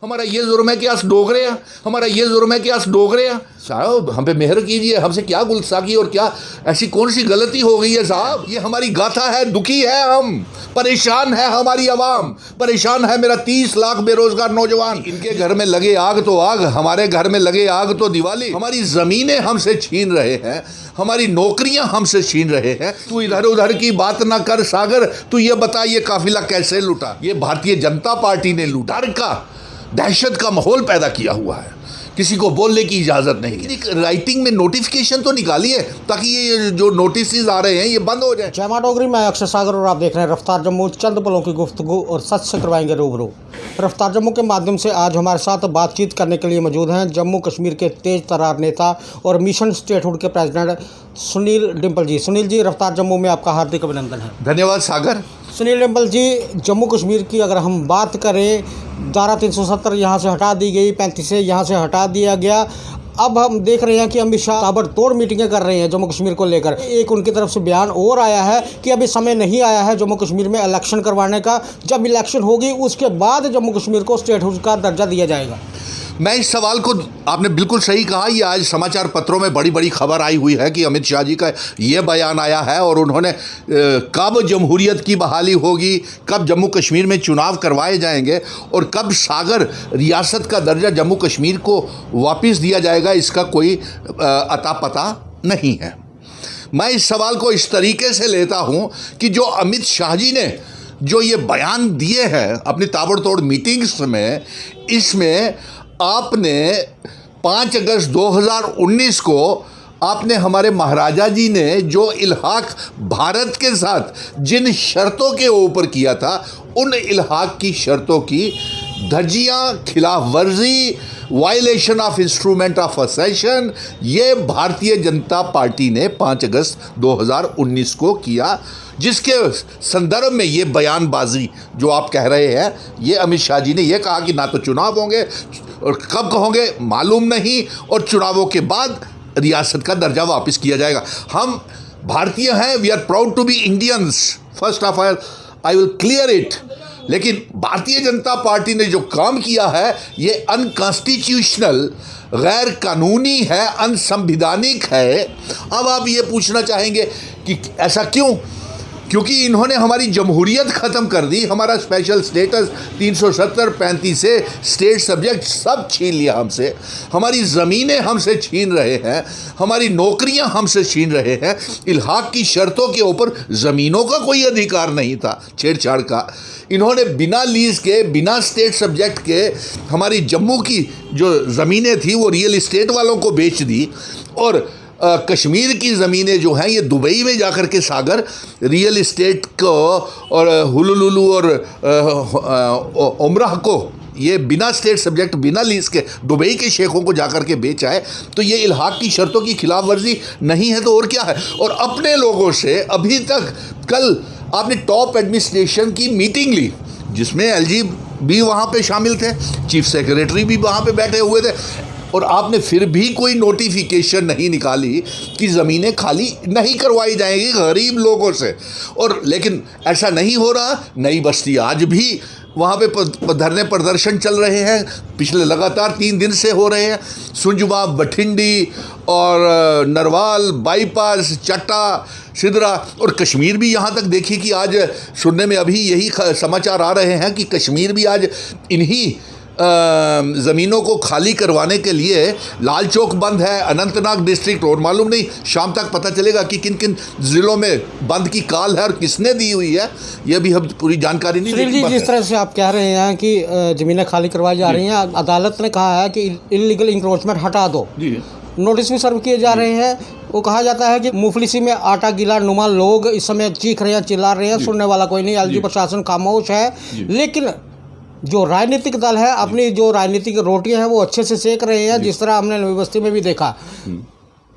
हमारा ये जुर्म है कि अस डोगरे हैं, हमारा ये जुर्म है कि अस डोगरे हैं। साहब हम पे मेहर कीजिए, हमसे क्या गुस्ताखी और क्या ऐसी कौन सी गलती हो गई है साहब। ये हमारी गाथा है, दुखी है हम, परेशान है हमारी आवाम, परेशान है मेरा 30 लाख बेरोजगार नौजवान। इनके घर में लगे आग तो आग, हमारे घर में लगे आग तो दिवाली। हमारी जमीनें हमसे छीन रहे हैं, हमारी नौकरियां हमसे छीन रहे हैं। तू इधर उधर की बात ना कर सागर, तू ये बता ये काफिला कैसे लूटा। ये भारतीय जनता पार्टी ने लूटा। डर का, दहशत का माहौल पैदा किया हुआ है, किसी को बोलने की इजाजत नहीं। लेकिन राइटिंग में नोटिफिकेशन तो निकालिए ताकि ये जो नोटिस आ रहे हैं ये बंद हो जाए। जय मां डोगरी, मैं अक्षय सागर और आप देख रहे हैं रफ्तार जम्मू। चंद पलों की गुफ्तगू और सच से करवाएंगे रूबरू। रफ्तार जम्मू के माध्यम से आज हमारे साथ बातचीत करने के लिए मौजूद हैं जम्मू कश्मीर के तेज तर्रार नेता और मिशन स्टेटहुड के प्रेसिडेंट सुनील डिम्पल जी। सुनील जी, रफ्तार जम्मू में आपका हार्दिक अभिनंदन है। धन्यवाद सागर। सुनील डिम्पल जी, जम्मू कश्मीर की अगर हम बात करें, धारा 370 यहाँ से हटा दी गई, 35 से यहाँ से हटा दिया गया। अब हम देख रहे हैं कि अमित शाह ताबड़तोड़ मीटिंगें कर रहे हैं जम्मू कश्मीर को लेकर। एक उनकी तरफ से बयान और आया है कि अभी समय नहीं आया है जम्मू कश्मीर में इलेक्शन करवाने का, जब इलेक्शन होगी उसके बाद जम्मू कश्मीर को स्टेटहुड का दर्जा दिया जाएगा। मैं इस सवाल को, आपने बिल्कुल सही कहा, ये आज समाचार पत्रों में बड़ी बड़ी खबर आई हुई है कि अमित शाह जी का ये बयान आया है और उन्होंने कब जमहूरियत की बहाली होगी, कब जम्मू कश्मीर में चुनाव करवाए जाएंगे और कब सागर रियासत का दर्जा जम्मू कश्मीर को वापस दिया जाएगा, इसका कोई अता पता नहीं है। मैं इस सवाल को इस तरीके से लेता हूँ कि जो अमित शाह जी ने जो ये बयान दिए हैं अपनी ताबड़तोड़ मीटिंग्स में, इसमें आपने 5 अगस्त 2019 को आपने हमारे महाराजा जी ने जो इल्हाक भारत के साथ जिन शर्तों के ऊपर किया था, उन इल्हाक की शर्तों की धज्जियाँ, खिलाफ वर्जी, वायलेशन ऑफ इंस्ट्रूमेंट ऑफ असेशन, ये भारतीय जनता पार्टी ने 5 अगस्त 2019 को किया, जिसके संदर्भ में ये बयानबाजी जो आप कह रहे हैं, ये अमित शाह जी ने ये कहा कि ना तो चुनाव होंगे और कब होंगे मालूम नहीं, और चुनावों के बाद रियासत का दर्जा वापस किया जाएगा। हम भारतीय हैं, we are proud to be Indians, first of all I will clear it. लेकिन भारतीय जनता पार्टी ने जो काम किया है ये अनकॉन्स्टिट्यूशनल, गैर कानूनी है, अनसंवैधानिक है। अब आप ये पूछना चाहेंगे कि ऐसा क्यों? क्योंकि इन्होंने हमारी जमहूरियत ख़त्म कर दी, हमारा स्पेशल स्टेटस 370, 35 से स्टेट सब्जेक्ट सब छीन लिया हमसे, हमारी ज़मीनें हमसे छीन रहे हैं, हमारी नौकरियां हमसे छीन रहे हैं। इल्हाक की शर्तों के ऊपर ज़मीनों का कोई अधिकार नहीं था, छेड़छाड़ का। इन्होंने बिना लीज़ के, बिना स्टेट सब्जेक्ट के हमारी जम्मू की जो ज़मीनें थी वो रियल इस्टेट वालों को बेच दी, और कश्मीर की ज़मीनें जो हैं ये दुबई में जाकर के सागर रियल इस्टेट को और हुलुलुलु और उमराह को ये बिना स्टेट सब्जेक्ट, बिना लीज के दुबई के शेखों को जाकर के बेचा है। तो ये इल्हाक की शर्तों की खिलाफ वर्जी नहीं है तो और क्या है? और अपने लोगों से अभी तक, कल आपने टॉप एडमिनिस्ट्रेशन की मीटिंग ली जिसमें एलजी भी वहाँ पे शामिल थे, चीफ सेक्रेटरी भी वहाँ पे बैठे हुए थे, और आपने फिर भी कोई नोटिफिकेशन नहीं निकाली कि ज़मीनें खाली नहीं करवाई जाएंगी गरीब लोगों से। और लेकिन ऐसा नहीं हो रहा। नई बस्ती आज भी वहाँ पे धरने प्रदर्शन चल रहे हैं, पिछले लगातार 3 दिन से हो रहे हैं। सुंजवा, बठिंडी और नरवाल बाईपास, चट्टा, सिदरा और कश्मीर भी, यहाँ तक देखिए कि आज सुनने में अभी यही समाचार आ रहे हैं कि कश्मीर भी आज इन्हीं ज़मीनों को खाली करवाने के लिए लाल चौक बंद है, अनंतनाग डिस्ट्रिक्ट, और मालूम नहीं शाम तक पता चलेगा कि किन किन ज़िलों में बंद की काल है और किसने दी हुई है, यह भी हम पूरी जानकारी नहीं। सुनील जी, जिस तरह से आप कह रहे हैं कि ज़मीनें खाली करवाई जा रही हैं, अदालत ने कहा है कि इलीगल इंक्रोचमेंट हटा दो, नोटिस भी सर्व किए जा रहे हैं। वो कहा जाता है कि मुफलिसी में आटा गिला नुमा लोग इस समय चीख रहे हैं, चिल्ला रहे हैं, सुनने वाला कोई नहीं, एलजी प्रशासन खामोश है। लेकिन जो राजनीतिक दल है अपनी जो राजनीतिक रोटियां हैं वो अच्छे से सेक रहे हैं, जिस तरह हमने नवी बस्ती में भी देखा।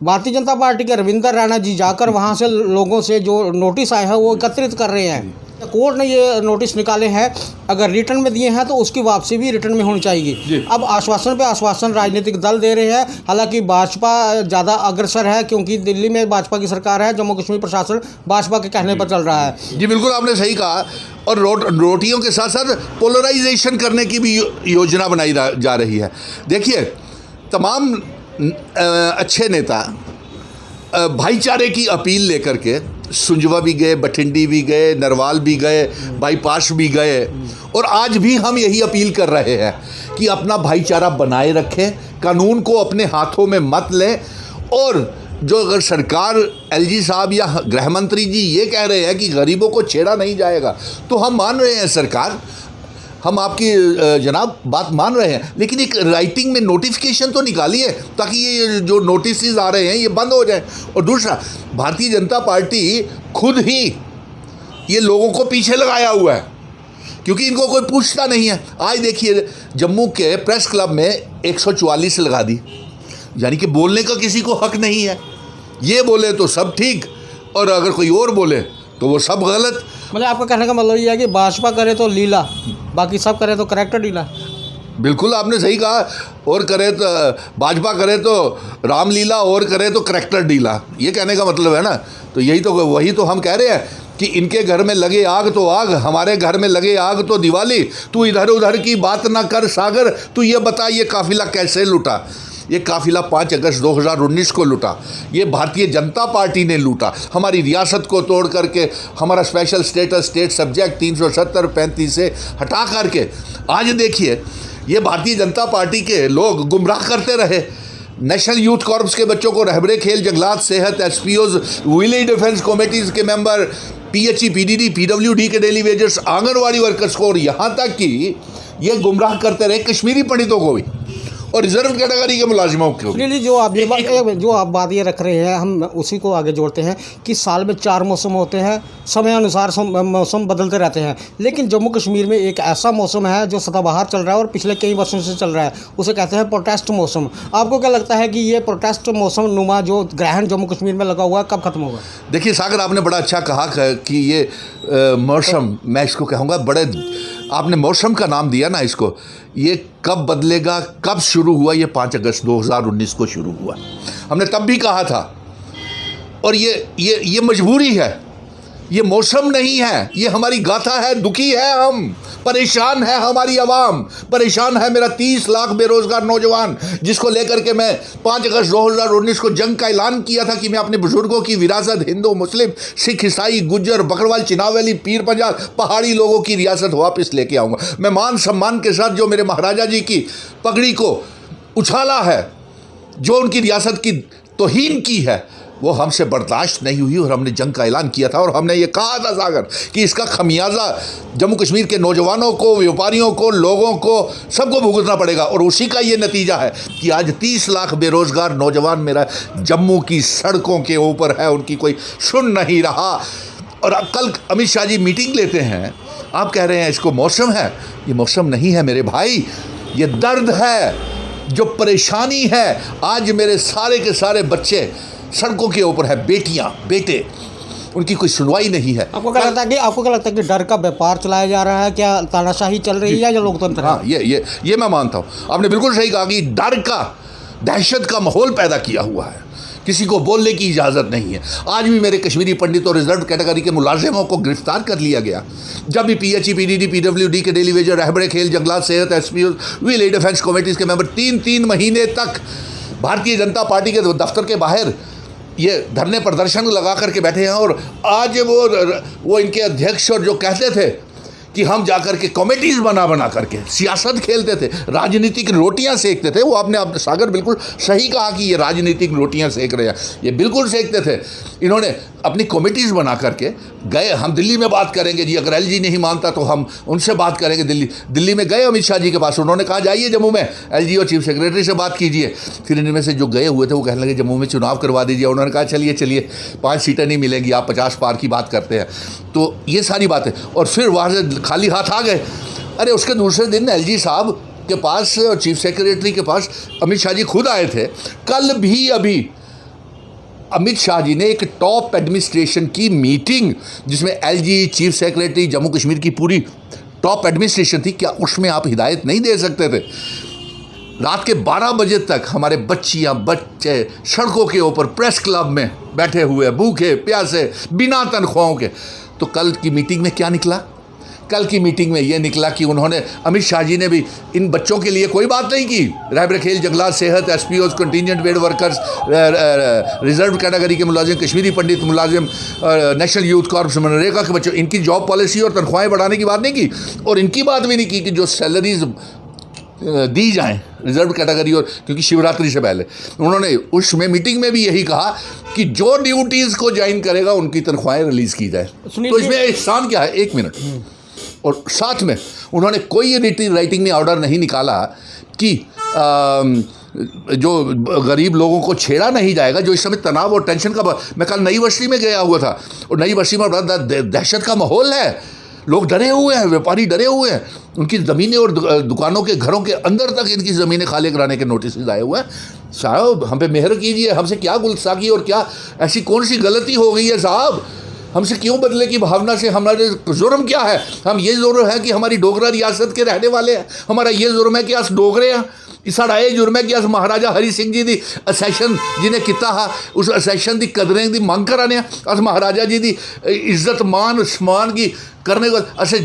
भारतीय जनता पार्टी के रविंदर रैना जी जाकर वहां से लोगों से जो नोटिस आए हैं वो एकत्रित कर रहे हैं। कोर्ट ने ये नोटिस निकाले हैं, अगर रिटर्न में दिए हैं तो उसकी वापसी भी रिटर्न में होनी चाहिए। अब आश्वासन पे आश्वासन राजनीतिक दल दे रहे हैं। हालांकि भाजपा ज़्यादा अग्रसर है क्योंकि दिल्ली में भाजपा की सरकार है, जम्मू कश्मीर प्रशासन भाजपा के कहने पर चल रहा है। जी बिल्कुल, आपने सही कहा। और रोटियों के साथ साथ पोलराइजेशन करने की भी योजना बनाई जा रही है। देखिए, तमाम अच्छे नेता भाईचारे की अपील लेकर के सुंजवा भी गए, बठिंडी भी गए, नरवाल भी गए, बाईपास भी गए, और आज भी हम यही अपील कर रहे हैं कि अपना भाईचारा बनाए रखें, कानून को अपने हाथों में मत लें। और जो अगर सरकार, एलजी साहब या गृह मंत्री जी ये कह रहे हैं कि गरीबों को छेड़ा नहीं जाएगा, तो हम मान रहे हैं सरकार, हम आपकी जनाब बात मान रहे हैं, लेकिन एक राइटिंग में नोटिफिकेशन तो निकालिए ताकि ये जो नोटिस आ रहे हैं ये बंद हो जाए। और दूसरा, भारतीय जनता पार्टी खुद ही ये लोगों को पीछे लगाया हुआ है क्योंकि इनको कोई पूछता नहीं है। आज देखिए, जम्मू के प्रेस क्लब में 144 लगा दी, यानी कि बोलने का किसी को हक नहीं है। ये बोले तो सब ठीक, और अगर कोई और बोले तो वो सब गलत। मतलब आपका कहने का मतलब ये है कि भाजपा करे तो लीला, बाकी सब करे तो करैक्टर ढीला। बिल्कुल आपने सही कहा। और करे तो भाजपा करे तो रामलीला, और करे तो करैक्टर ढीला, ये कहने का मतलब है ना। तो यही तो, वही तो हम कह रहे हैं कि इनके घर में लगे आग तो आग, हमारे घर में लगे आग तो दिवाली। तू इधर उधर की बात ना कर सागर, तू ये बता ये काफिला कैसे लूटा। ये काफिला 5 अगस्त 2019 को लूटा, ये भारतीय जनता पार्टी ने लूटा। हमारी रियासत को तोड़ करके, हमारा स्पेशल स्टेटस, स्टेट सब्जेक्ट 370-35 से हटा करके आज देखिए ये भारतीय जनता पार्टी के लोग गुमराह करते रहे। नेशनल यूथ कॉर्प्स के बच्चों को रहबरे खेल, जंगलात, सेहत, एसपीओज, विलेज डिफेंस कमेटीज़ के मेंबर, पीएचई, पीडीडी, पीडब्ल्यूडी के डेली वेजर्स, आंगनवाड़ी वर्कर्स को, और यहाँ तक कि ये गुमराह करते रहे कश्मीरी पंडितों को भी और रिजर्व कैटेगरी के मुलाजिमों को। नहीं, जो आप बात ये रख रहे हैं, हम उसी को आगे जोड़ते हैं कि साल में 4 मौसम होते हैं, समय अनुसार मौसम बदलते रहते हैं। लेकिन जम्मू कश्मीर में एक ऐसा मौसम है जो सदाबहार चल रहा है और पिछले कई वर्षों से चल रहा है, उसे कहते हैं प्रोटेस्ट मौसम। आपको क्या लगता है कि ये प्रोटेस्ट मौसम नुमा जो ग्रहण जम्मू कश्मीर में लगा हुआ है कब खत्म होगा? देखिए सागर, आपने बड़ा अच्छा कहा कि ये मौसम, मैं इसको कहूँगा, बड़े आपने मौसम का नाम दिया ना इसको, ये कब बदलेगा, कब शुरू हुआ? ये 5 अगस्त 2019 को शुरू हुआ। हमने तब भी कहा था, और ये मजबूरी है, ये मौसम नहीं है, ये हमारी गाथा है। दुखी है हम, परेशान है हमारी आवाम, परेशान है मेरा 30 लाख बेरोजगार नौजवान, जिसको लेकर के मैं 5 अगस्त 2019 को जंग का ऐलान किया था कि मैं अपने बुजुर्गों की विरासत, हिंदू, मुस्लिम, सिख, ईसाई, गुज्जर, बकरवाल, चिनावली, पीर पंजाल, पहाड़ी लोगों की रियासत वापस लेके आऊँगा। मैं मान सम्मान के साथ जो मेरे महाराजा जी की पगड़ी को उछाला है, जो उनकी रियासत की तौहीन की है, वो हमसे बर्दाश्त नहीं हुई और हमने जंग का ऐलान किया था। और हमने ये कहा था सागर कि इसका खमियाजा जम्मू कश्मीर के नौजवानों को, व्यापारियों को, लोगों को, सबको भुगतना पड़ेगा। और उसी का ये नतीजा है कि आज 30 लाख बेरोजगार नौजवान मेरा जम्मू की सड़कों के ऊपर है, उनकी कोई सुन नहीं रहा। और अब कल अमित शाह जी मीटिंग लेते हैं, आप कह रहे हैं इसको मौसम है। ये मौसम नहीं है मेरे भाई, ये दर्द है, जो परेशानी है। आज मेरे सारे के सारे बच्चे सड़कों के ऊपर है, बेटियां, बेटे, उनकी कोई सुनवाई नहीं है। आपको क्या लगता है कि डर का व्यापार चलाया जा रहा है? क्या तानाशाही चल रही है या लोकतंत्र? हाँ, ये मैं मानता हूँ। आपने बिल्कुल सही कहा कि डर का, दहशत का माहौल पैदा किया हुआ है, किसी को बोलने की इजाज़त नहीं है। आज भी मेरे कश्मीरी पंडित और रिजर्व कैटेगरी के मुलाजिमों को गिरफ्तार कर लिया गया। जब भी पीएचई, पीडीडी, पीडब्ल्यूडी के डेली वेजर, रहबरे खेल, जंगलात, सेहत, एसपीओ, विलेज डिफेंस कमेटीज़ के मेंबर 3-3 महीने तक भारतीय जनता पार्टी के दफ्तर के बाहर ये धरने प्रदर्शन लगा करके बैठे हैं। और आज वो इनके अध्यक्ष और जो कहते थे कि हम जाकर के कमेटीज़ बना करके सियासत खेलते थे, राजनीतिक रोटियां सेकते थे। वो आपने सागर बिल्कुल सही कहा कि ये राजनीतिक रोटियां सेक रहे हैं, ये बिल्कुल सेकते थे। इन्होंने अपनी कमेटीज़ बना करके गए, हम दिल्ली में बात करेंगे जी, अगर एलजी नहीं मानता तो हम उनसे बात करेंगे। दिल्ली में गए अमित शाह जी के पास, उन्होंने कहा जाइए जम्मू में एलजी और चीफ सेक्रेटरी से बात कीजिए। फिर इनमें से जो गए हुए थे वो कहने लगे जम्मू में चुनाव करवा दीजिए। उन्होंने कहा चलिए 5 सीटें नहीं मिलेंगी, आप 50 पार की बात करते हैं। तो ये सारी बातें, और फिर वहाँ से खाली हाथ आ गए। अरे उसके दूसरे दिन एलजी साहब के पास और चीफ सेक्रेटरी के पास अमित शाह जी खुद आए थे। कल भी अभी अमित शाह जी ने एक टॉप एडमिनिस्ट्रेशन की मीटिंग, जिसमें LG, chief secretary, Jammu Kashmir की पूरी टॉप एडमिनिस्ट्रेशन थी, क्या उसमें आप हिदायत नहीं दे सकते थे? रात के 12 बजे तक हमारे बच्चियां बच्चे सड़कों के ऊपर प्रेस क्लब में बैठे हुए, भूखे प्यासे, बिना तनख्वाहों के। तो कल की मीटिंग में क्या निकला? कल की मीटिंग में ये निकला कि उन्होंने, अमित शाह जी ने भी इन बच्चों के लिए कोई बात नहीं की। रहबर खेल, जंगलात, सेहत, SPO, contingent paid workers, reserve category के मुलाजिम, कश्मीरी पंडित मुलाजिम, नेशनल यूथ कॉर्प्स, मनरेगा के बच्चों, इनकी जॉब पॉलिसी और तनख्वाहें बढ़ाने की बात नहीं की। और इनकी बात भी नहीं की कि जो सैलरीज दी जाएं रिजर्व कैटेगरी, और क्योंकि शिवरात्रि से पहले उन्होंने उसमें मीटिंग में भी यही कहा कि जो ड्यूटीज़ को ज्वाइन करेगा उनकी तनख्वाहें रिलीज़ की जाए। तो इसमें एहसान क्या है? 1 मिनट। और साथ में उन्होंने कोई राइटिंग में ऑर्डर नहीं निकाला कि जो गरीब लोगों को छेड़ा नहीं जाएगा, जो इस समय तनाव और टेंशन का। मैं कल नई बस्ती में गया हुआ था और नई बस्ती में बड़ा दहशत का माहौल है। लोग डरे हुए हैं, व्यापारी डरे हुए हैं। उनकी ज़मीनें और दुकानों के घरों के अंदर तक इनकी ज़मीनें खाली कराने के नोटिस आए हुए हैं। साहब हम पे मेहर कीजिए, हमसे क्या गुस्ताखी और क्या ऐसी कौन सी गलती हो गई है साहब? हमसे क्यों बदले की भावना से हमारे जुर्म क्या है? हम ये जुर्म है कि हमारी डोगरा रियासत के रहने वाले हैं, हमारा ये जुर्म है कि अस डोगरे हैं। साढ़ा ये जुर्म है कि अस महाराजा हरी सिंह जी दी असैशन जिन्हें किता हा, उस असैशन की कदरें की मंग कराने। अस महाराजा जी की इज्जत मान सम्मान की करने को असें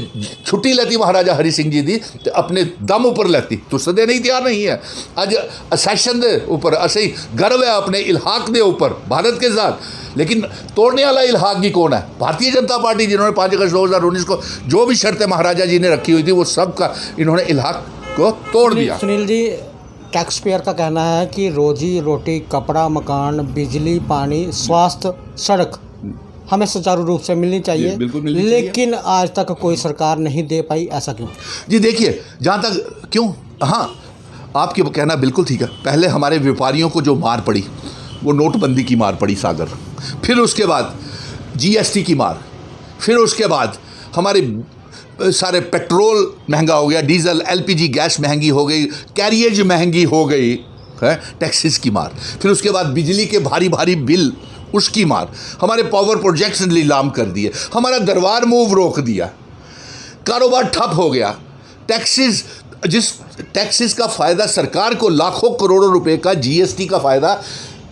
छुट्टी लेती महाराजा हरी सिंह जी की, तो अपने दम उपर लेती, तुस देने ही तैयार नहीं है। अज असैशन के ऊपर असें गर्व है अपने इलाहाक के ऊपर भारत के साथ। लेकिन तोड़ने वाला इलाहाक भी कौन है? भारतीय जनता पार्टी, जिन्होंने 5 अगस्त 2019 को जो भी शर्तें महाराजा जी ने रखी हुई थी वो सब का इन्होंने इलाहाक को तोड़ दिया। सुनील जी, टैक्स पेयर का कहना है कि रोजी रोटी, कपड़ा, मकान, बिजली, पानी, स्वास्थ्य, सड़क हमें सुचारू रूप से मिलनी चाहिए, बिल्कुल मिलनी लेकिन आज तक कोई सरकार नहीं दे पाई। ऐसा क्यों? जी देखिए, जहाँ तक क्यों, हाँ आपके कहना बिल्कुल ठीक है। पहले हमारे व्यापारियों को जो मार पड़ी वो नोटबंदी की मार पड़ी सागर, फिर उसके बाद जीएसटी की मार, फिर उसके बाद हमारे सारे पेट्रोल महंगा हो गया, डीजल एलपीजी गैस महंगी हो गई, कैरियज महंगी हो गई है, टैक्सेस की मार, फिर उसके बाद बिजली के भारी भारी बिल उसकी मार, हमारे पावर प्रोजेक्ट्स नीलाम कर दिए, हमारा दरबार मूव रोक दिया, कारोबार ठप हो गया। टैक्सेस, जिस टैक्सेस का फ़ायदा सरकार को लाखों करोड़ों रुपए का जीएसटी का फ़ायदा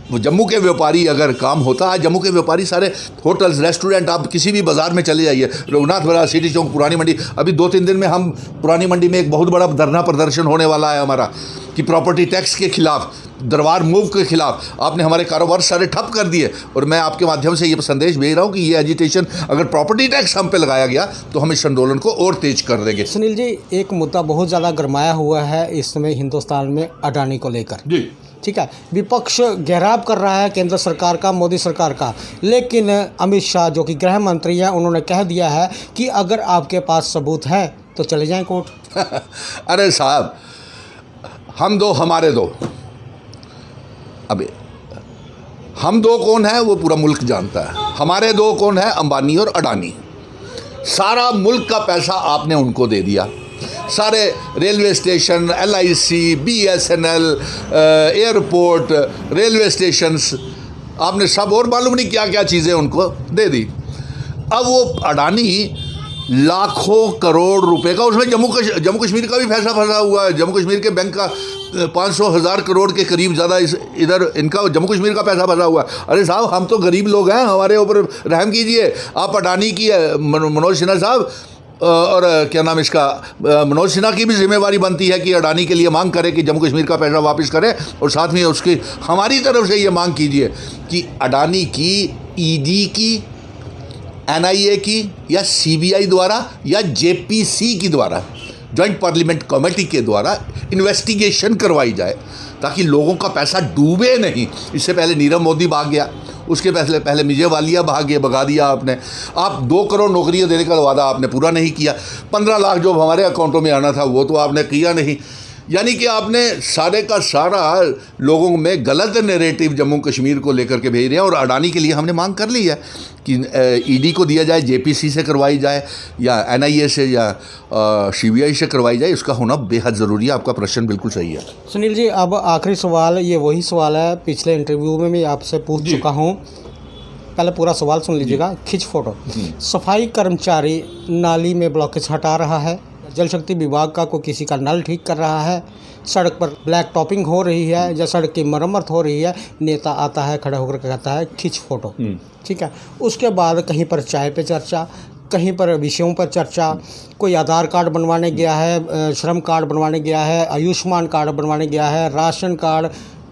वो जम्मू के व्यापारी अगर काम होता। आज जम्मू के व्यापारी सारे होटल्स, रेस्टोरेंट, आप किसी भी बाज़ार में चले जाइए, रघुनाथ बाज़ार, सिटी चौक, पुरानी मंडी, अभी 2-3 दिन में हम पुरानी मंडी में एक बहुत बड़ा धरना प्रदर्शन होने वाला है हमारा कि प्रॉपर्टी टैक्स के खिलाफ, दरबार मूव के खिलाफ। आपने हमारे कारोबार सारे ठप कर दिए और मैं आपके माध्यम से ये संदेश भेज रहा हूँ कि ये एजिटेशन, अगर प्रॉपर्टी टैक्स हम पे लगाया गया तो हम इस आंदोलन को और तेज कर देंगे। सुनील जी, एक मुद्दा बहुत ज़्यादा गरमाया हुआ है इस समय हिंदुस्तान में, अडानी को लेकर। जी ठीक है, विपक्ष घेराव कर रहा है केंद्र सरकार का, मोदी सरकार का, लेकिन अमित शाह जो कि गृह मंत्री हैं, उन्होंने कह दिया है कि अगर आपके पास सबूत है तो चले जाएं कोर्ट। अरे साहब, हम दो हमारे दो, अबे हम दो कौन है वो पूरा मुल्क जानता है। हमारे दो कौन है? अंबानी और अडानी। सारा मुल्क का पैसा आपने उनको दे दिया। सारे railway station, LIC, BSNL, airport, railway stations, आपने सब और मालूम नहीं क्या क्या चीज़ें उनको दे दी। अब वो अडानी लाखों करोड़ रुपए का, उसमें जम्मू कश्मीर का भी पैसा फंसा हुआ है। जम्मू कश्मीर के बैंक का 500,000 करोड़ के करीब ज़्यादा इधर इनका जम्मू कश्मीर का पैसा फंसा हुआ है। अरे साहब, हम तो गरीब लोग हैं, हमारे ऊपर रहम कीजिए। आप अडानी की, मनोज सिन्हा साहब, और क्या नाम इसका, मनोज सिन्हा की भी जिम्मेवारी बनती है कि अडानी के लिए मांग करे कि जम्मू कश्मीर का पैसा वापस करे, और साथ में उसकी हमारी तरफ से ये मांग कीजिए कि अडानी की ED की, NIA की या CBI द्वारा या JPC की द्वारा, जॉइंट पार्लियामेंट कमेटी के द्वारा इन्वेस्टिगेशन करवाई जाए ताकि लोगों का पैसा डूबे नहीं। इससे पहले नीरव मोदी भाग गया, उसके पहले विजय वालिया भगा दिया आपने। आप 2 करोड़ नौकरियां देने का वादा आपने पूरा नहीं किया। 15 लाख जो हमारे अकाउंटों में आना था वो तो आपने किया नहीं। यानी कि आपने सारे का सारा लोगों में गलत नैरेटिव जम्मू कश्मीर को लेकर के भेज रहे हैं। और अडानी के लिए हमने मांग कर ली है कि ईडी को दिया जाए, जेपीसी से करवाई जाए या एनआईए से या सीबीआई से करवाई जाए। उसका होना बेहद ज़रूरी है। आपका प्रश्न बिल्कुल सही है। सुनील जी, अब आखिरी सवाल, ये वही सवाल है पिछले इंटरव्यू में मैं आपसे पूछ चुका हूँ। पहले पूरा सवाल सुन लीजिएगा। खिंच फोटो, सफाई कर्मचारी नाली में ब्लॉकेज हटा रहा है, जल शक्ति विभाग का कोई किसी का नल ठीक कर रहा है, सड़क पर ब्लैक टॉपिंग हो रही है या सड़क की मरम्मत हो रही है, नेता आता है खड़ा होकर कहता है खिंच फोटो, ठीक है। उसके बाद कहीं पर चाय पे चर्चा, कहीं पर विषयों पर चर्चा, कोई आधार कार्ड बनवाने गया है, श्रम कार्ड बनवाने गया है, आयुष्मान कार्ड बनवाने गया है, राशन कार्ड,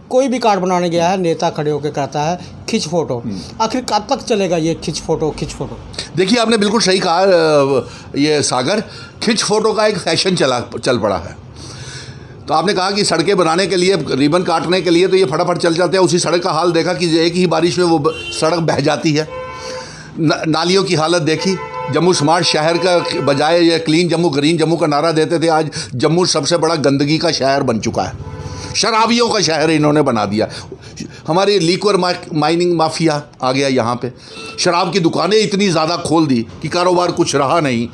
कोई भी कार्ड बनाने गया है, नेता खड़े होकर कहता है खिंच फोटो। आखिर कब तक चलेगा ये खिंच फोटो खिंच फोटो? देखिए, आपने बिल्कुल सही कहा ये सागर, खिंच फोटो का एक फैशन चल पड़ा है। तो आपने कहा कि सड़कें बनाने के लिए, रिबन काटने के लिए तो ये फटाफट चल जाते हैं। उसी सड़क का हाल देखा कि एक ही बारिश में वो सड़क बह जाती है। नालियों की हालत देखी। जम्मू स्मार्ट शहर का बजाय ये क्लीन जम्मू, ग्रीन जम्मू का नारा देते थे, आज जम्मू सबसे बड़ा गंदगी का शहर बन चुका है। शराबियों का शहर इन्होंने बना दिया। हमारी लिक्वर माइनिंग माफिया आ गया यहाँ पे। शराब की दुकानें इतनी ज़्यादा खोल दी कि कारोबार कुछ रहा नहीं।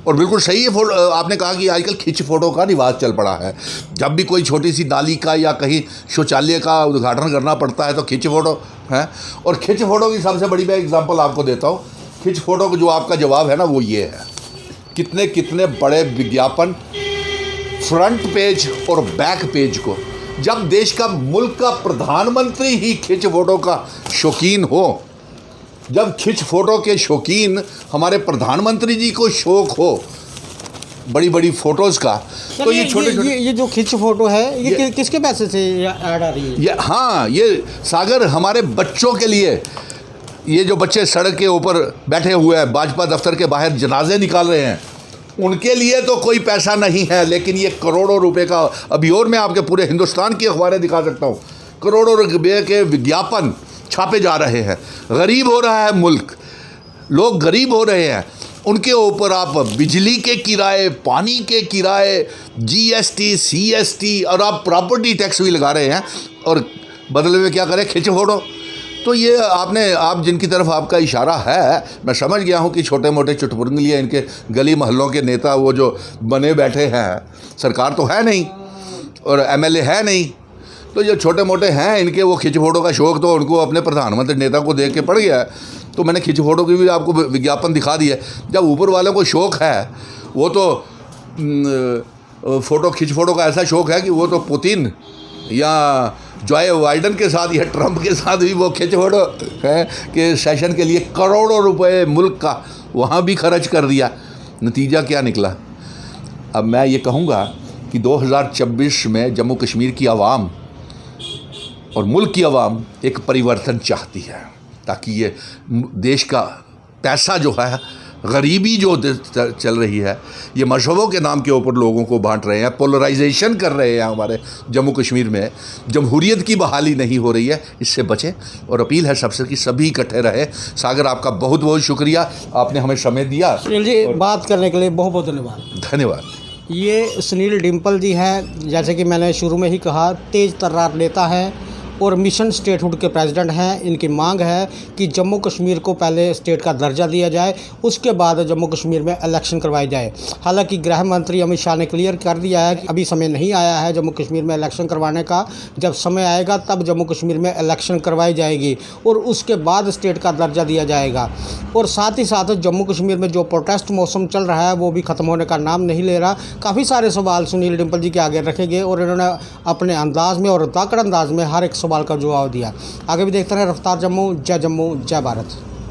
और बिल्कुल सही है, आपने कहा कि आजकल खिंच फोटो का रिवाज चल पड़ा है। जब भी कोई छोटी सी नाली का या कहीं शौचालय का उद्घाटन करना पड़ता है तो खिंच फोटो है। और खिंच फोटो की सबसे बड़ी मैं एग्जांपल आपको देता हूँ। खिंच फोटो का जो आपका जवाब है ना, वो ये है, कितने कितने बड़े विज्ञापन फ्रंट पेज और बैक पेज को, जब देश का, मुल्क का प्रधानमंत्री ही खिंच फोटो का शौकीन हो, जब खिंच फोटो के शौकीन हमारे प्रधानमंत्री जी को शौक हो बड़ी बड़ी फोटोज़ का, तो ये छोटे छोटे ये जो खिंच फोटो है ये किसके पैसे से ऐड आ रही है? हाँ, ये सागर हमारे बच्चों के लिए, ये जो बच्चे सड़क के ऊपर बैठे हुए हैं, भाजपा दफ्तर के बाहर जनाजे निकाल रहे हैं, उनके लिए तो कोई पैसा नहीं है। लेकिन ये करोड़ों रुपए का, अभी और मैं आपके पूरे हिंदुस्तान की अखबारें दिखा सकता हूँ, करोड़ों रुपए के विज्ञापन छापे जा रहे हैं। गरीब हो रहा है मुल्क, लोग गरीब हो रहे हैं। उनके ऊपर आप बिजली के किराए, पानी के किराए, जीएसटी, सीएसटी और आप प्रॉपर्टी टैक्स भी लगा रहे हैं, और बदले में क्या करें, खिंच फोटो। तो ये आप जिनकी तरफ आपका इशारा है, मैं समझ गया हूँ कि छोटे मोटे चुटपुरंगलियाँ, इनके गली मोहल्लों के नेता वो जो बने बैठे हैं, सरकार तो है नहीं और एमएलए है नहीं, तो जो छोटे मोटे हैं इनके वो खिंच फोटो का शौक तो उनको अपने प्रधानमंत्री नेता को देख के पड़ गया है। तो मैंने खिंच फोटो की भी आपको विज्ञापन दिखा दिया। जब ऊपर वालों को शौक है, वो तो खिंच फोटो का ऐसा शौक है कि वो तो पुतिन या जो बाइडन के साथ या ट्रंप के साथ भी वो खिंच फोटो है कि सेशन के लिए करोड़ों रुपए मुल्क का वहाँ भी खर्च कर दिया। नतीजा क्या निकला? अब मैं ये कहूँगा कि 2026 में जम्मू कश्मीर की आवाम और मुल्क की आवाम एक परिवर्तन चाहती है, ताकि ये देश का पैसा जो है, गरीबी जो चल रही है, ये मजहबों के नाम के ऊपर लोगों को बांट रहे हैं, पोलराइजेशन कर रहे हैं हमारे जम्मू कश्मीर में, जमहूरियत की बहाली नहीं हो रही है, इससे बचें। और अपील है सबसे कि सभी इकट्ठे रहे। सागर, आपका बहुत बहुत शुक्रिया, आपने हमें समय दिया। सुनील जी, बात करने के लिए बहुत बहुत धन्यवाद। धन्यवाद। ये सुनील डिम्पल जी हैं, जैसे कि मैंने शुरू में ही कहा, तेज तर्रार नेता है और मिशन स्टेटहुड के प्रेसिडेंट हैं। इनकी मांग है कि जम्मू कश्मीर को पहले स्टेट का दर्जा दिया जाए, उसके बाद जम्मू कश्मीर में इलेक्शन करवाई जाए। हालांकि गृह मंत्री अमित शाह ने क्लियर कर दिया है कि अभी समय नहीं आया है जम्मू कश्मीर में इलेक्शन करवाने का, जब समय आएगा तब जम्मू कश्मीर में इलेक्शन करवाई जाएगी और उसके बाद स्टेट का दर्जा दिया जाएगा। और साथ ही साथ जम्मू कश्मीर में जो प्रोटेस्ट मौसम चल रहा है वो भी ख़त्म होने का नाम नहीं ले रहा। काफ़ी सारे सवाल सुनील डिम्पल जी के आगे रखे गए और इन्होंने अपने अंदाज में और दाकड़ अंदाज में हर एक सवाल का जवाब दिया। आगे भी देखते रहे रफ्तार जम्मू। जय भारत।